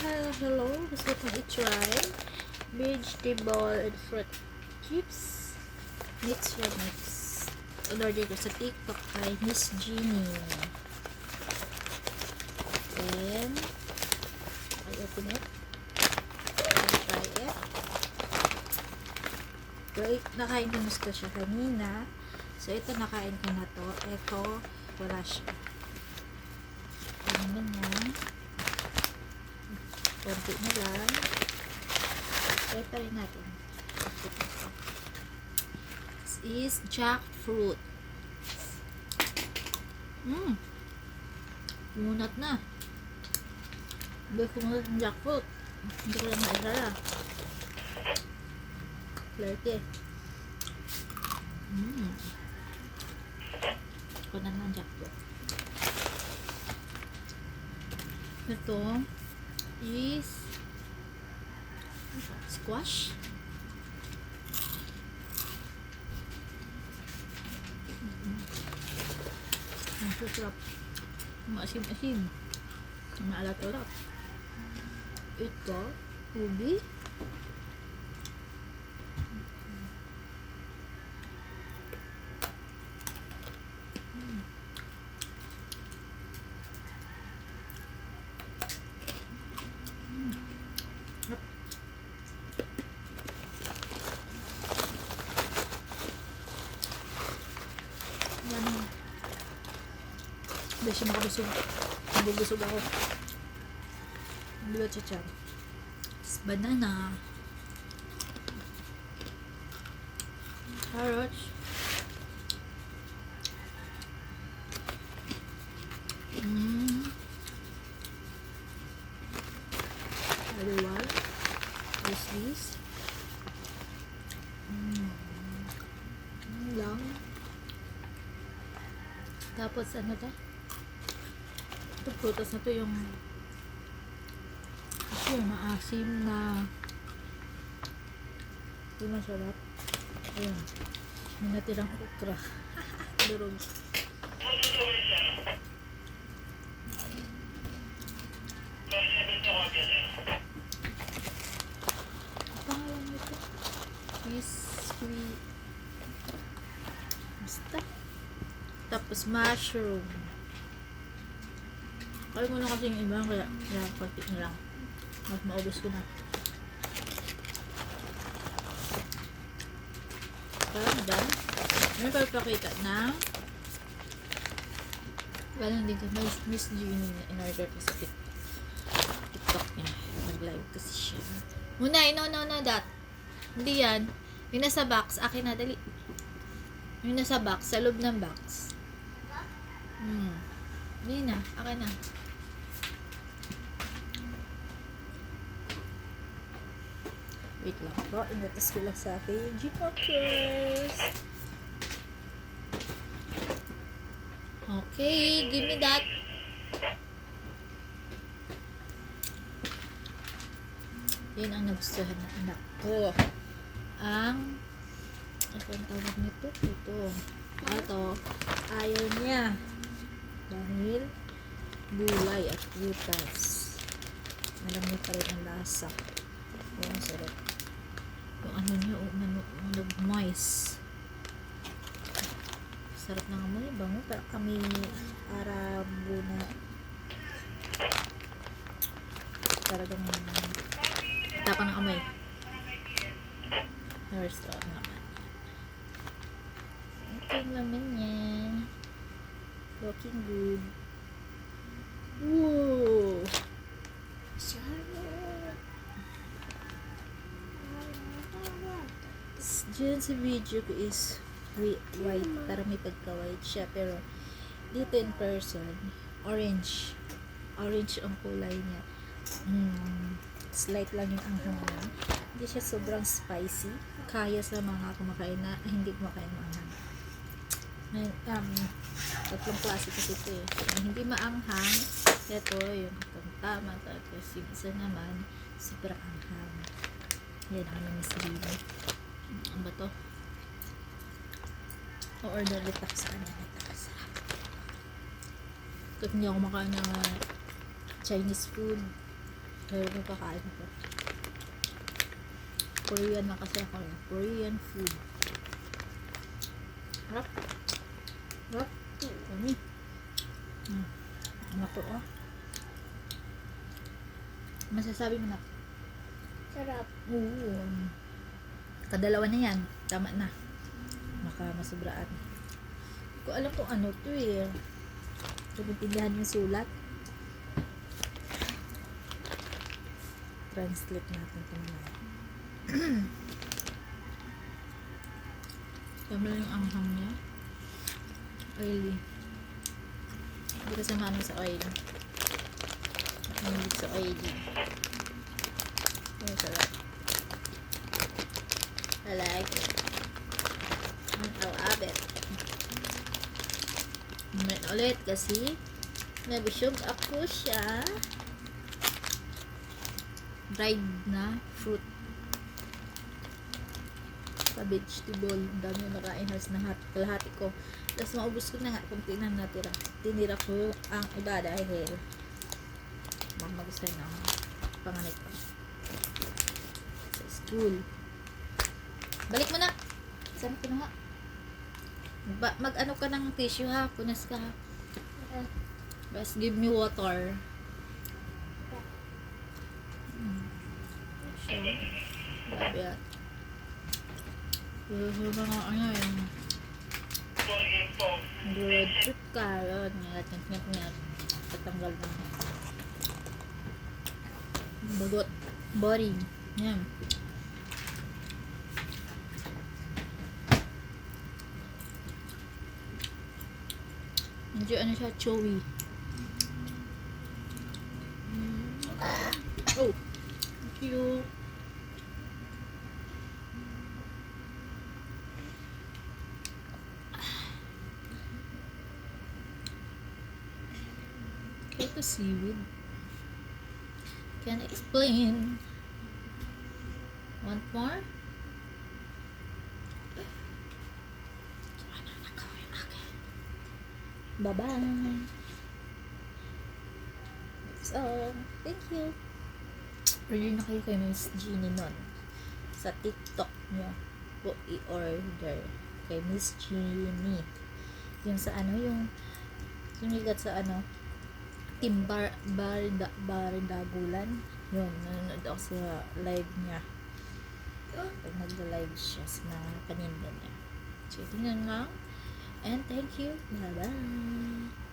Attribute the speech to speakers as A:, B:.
A: Hello, gusto kong i-try vegetable and fruit chips mix remix. In-order ko sa TikTok kay Miss Jeannie. Then I open it. Try it. Wait, nakain ko gusto siya kanina. So ito nakain ko na to. Ito wala siya. Ano na. Konti na lang. Try pa rin natin. This is jackfruit. Munat na. Hindi ko munat ng jackfruit. Hindi ko lang maisara. Flirty. Ako na ng jackfruit. Ito is squash. Ang sarap. Maasim-asim. Maalat-alat. Ito, ubi. Hindi siya makabusog. Nabubusog ako. Hindi ba chichar? Banana. Carrots. Other one. What's this? Lang. Tapos ano to? Ito prutas na to yung maasim na yung masarap. Ayan. May natirang okra. Durog. Pangalan nito? Sweet. Basta. Tapos mushroom. Kaya mo na kasi yung iba, kaya konti na lang. Mas maubos ko na. Parang done. May pagpakita na galing din ko Miss Jeannie na in-order ko sa TikTok niya. Nag-live kasi siya. Muna, no, that. Hindi yan. Yung nasa box, akin na, dali. Yung nasa box, sa loob ng box. Hindi na, akin na. Wait lang po, inatas ko lang sa akin G-Focus. Okay, give me that. Yan ang nagustuhan ng anak ko. Ang tawag nito? Ito, ayaw niya. Dahil gulay at prutas. Alam niya pa rin ang lasa. Yan, sarap. Yung ano niya, nag-moist. Sarap ng amoy, bango. Para kami Arabo na talagang tapa ng amoy. Restaurant naman. Ito yung laman niya. Looking good. Whoa! Sarap! Diyan sa video ko is white, para may pagka-white siya, pero dito in person orange ang kulay niya. Slight lang yung anghang niya, hindi siya sobrang spicy, kaya sa mga kumakain na hindi kumakain maanghang. Tatlong klase kasi ito yung hindi maanghang, ito yung tama, tapos yung isa naman sobrang anghang. Yan ang Miss Jeannie. Ano ba to? O-order ulit ako sa kanya. Sarap. Kasi hindi ako makain ng Chinese food. Kaya magkakain ako. Korean lang kasi ako. Korean food. Harap. Harap. Kami. Ano ko, oh. Masasabi mo na.
B: Sarap.
A: Oo. Kadalawa na yan. Tama na. Baka masubraan. Hindi ko alam kung ano to eh. Pintindihan yung sulat. Translate natin ito naman. Tama lang yung anghang niya. Oily. Hindi kasi maano sa oil. Hindi sa oily. Ang sarap. I like it. I love it. Ngayon ulit kasi nabisog ako siya. Dried na fruit. Sa vegetable. Ang dami yung nakain. Halos na kalahati ko. Tapos maubos ko na nga kung natira. Tinira ko ang iba dahil magmagusay na panganay ko sa school. Balik mo na. Saan ko na nga? Mag-ano ka ng tissue ha. Punas ka ha. Bas give me water. So, grabe yan. So, mga ano yung road trip ka. Yun. Ngat. Tatanggal na. Bagot. Boring. Yan. Medyo ano siya, chewy. Oh, thank you. Ito seaweed. Can I explain? Want more? Bye-bye. So, thank you. Order na kayo kay Miss Jeannie nun. Sa TikTok niya po i-order kay Miss Jeannie. Yung sa ano, yung sumigat sa ano, Team Bardagulan. Yun, nanonood ako sa live niya. Pag nag-live siya sa mga paninda niya. So, tingnan lang. And thank you. Bye-bye.